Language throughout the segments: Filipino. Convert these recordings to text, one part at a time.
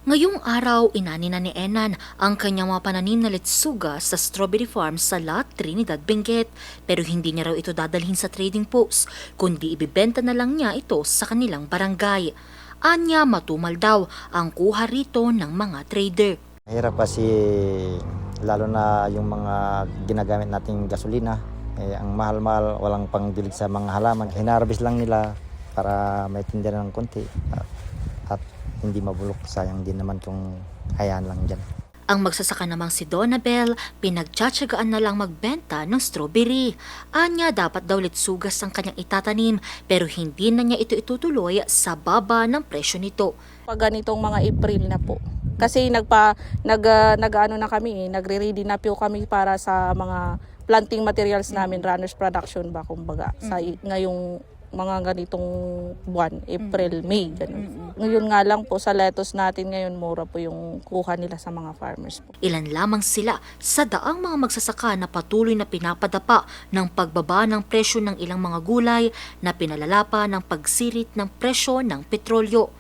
Ngayong araw, inani na ni Enan ang kanyang mga pananim na letsuga sa strawberry farm sa La Trinidad, Benguet. Pero hindi niya raw ito dadalhin sa trading post, kundi ibibenta na lang niya ito sa kanilang barangay. Anya, matumal daw ang kuha rito ng mga trader. Mahirap kasi lalo na yung mga ginagamit nating gasolina. Ang mahal-mahal, walang pangdilig sa mga halaman. Hinarvest lang nila para may tinda ng konti at hindi mabulok. Sayang din naman kung hayaan lang dyan. Ang magsasaka namang si Donabel, pinagtsatsagaan na lang magbenta ng strawberry. Anya, dapat daw letsugas ang kanyang itatanim pero hindi na niya ito itutuloy sa baba ng presyo nito. Pag ganitong mga April na po. Kasi nag-ano na kami, nagre-ready na po kami para sa mga planting materials namin, runners production ba kumbaga, sa ngayong mga ganitong buwan, April, May, ganun. Ngayon nga lang po sa lettuce natin ngayon, mura po yung kuha nila sa mga farmers po. Ilan lamang sila sa daang mga magsasaka na patuloy na pinapadapa ng pagbaba ng presyo ng ilang mga gulay na pinalala pa ng pagsirit ng presyo ng petrolyo.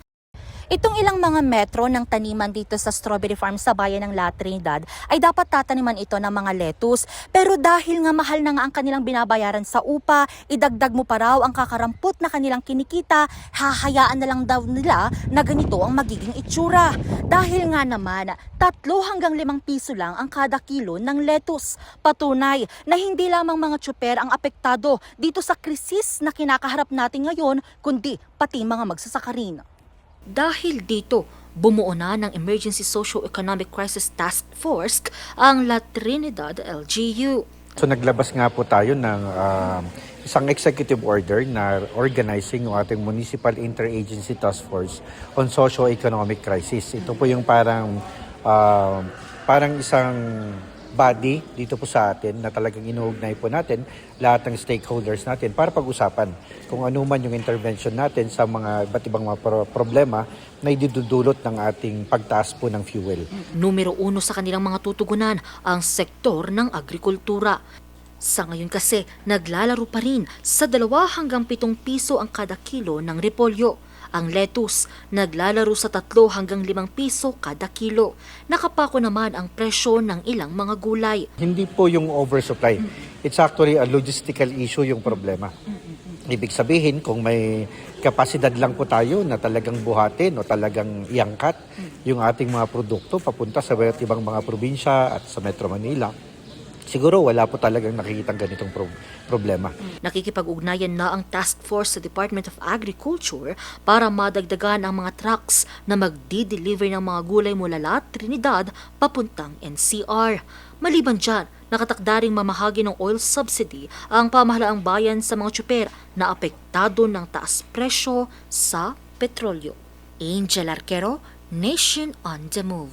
Itong ilang mga metro ng taniman dito sa strawberry farm sa bayan ng La Trinidad ay dapat tataniman ito ng mga lettuce. Pero dahil nga mahal na nga ang kanilang binabayaran sa upa, idagdag mo pa raw ang kakarampot na kanilang kinikita, hahayaan na lang daw nila na ganito ang magiging itsura. Dahil nga naman, 3 hanggang 5 piso lang ang kada kilo ng lettuce. Patunay na hindi lamang mga tsuper ang apektado dito sa krisis na kinakaharap natin ngayon, kundi pati mga magsasaka rin. Dahil dito, bumuo na ng Emergency Socio-Economic Crisis Task Force ang La Trinidad LGU. So naglabas nga po tayo ng isang executive order na organizing yung ating Municipal Interagency Task Force on Socio-Economic Crisis. Ito po yung parang isang body dito po sa atin na talagang inuugnay po natin lahat ng stakeholders natin para pag-usapan kung ano man yung intervention natin sa mga iba't ibang mga problema na idudulot ng ating pagtaas po ng fuel. Numero 1 sa kanilang mga tutugunan ang sektor ng agrikultura. Sa ngayon kasi, naglalaro pa rin sa 2 hanggang 7 piso ang kada kilo ng repolyo. Ang lettuce, naglalaro sa 3 hanggang 5 piso kada kilo. Nakapako naman ang presyo ng ilang mga gulay. Hindi po yung oversupply. It's actually a logistical issue yung problema. Ibig sabihin, kung may kapasidad lang po tayo na talagang buhatin o talagang iangkat yung ating mga produkto papunta sa iba't ibang mga probinsya at sa Metro Manila, siguro wala po talagang nakikitang ganitong problema. Nakikipag-ugnayan na ang task force sa Department of Agriculture para madagdagan ang mga trucks na magdi-deliver ng mga gulay mula La Trinidad papuntang NCR. Maliban dyan, nakatakda ring mamahagi ng oil subsidy ang pamahalaang bayan sa mga tsuper na apektado ng taas presyo sa petrolyo. Angel Arquero, Nation on the Move.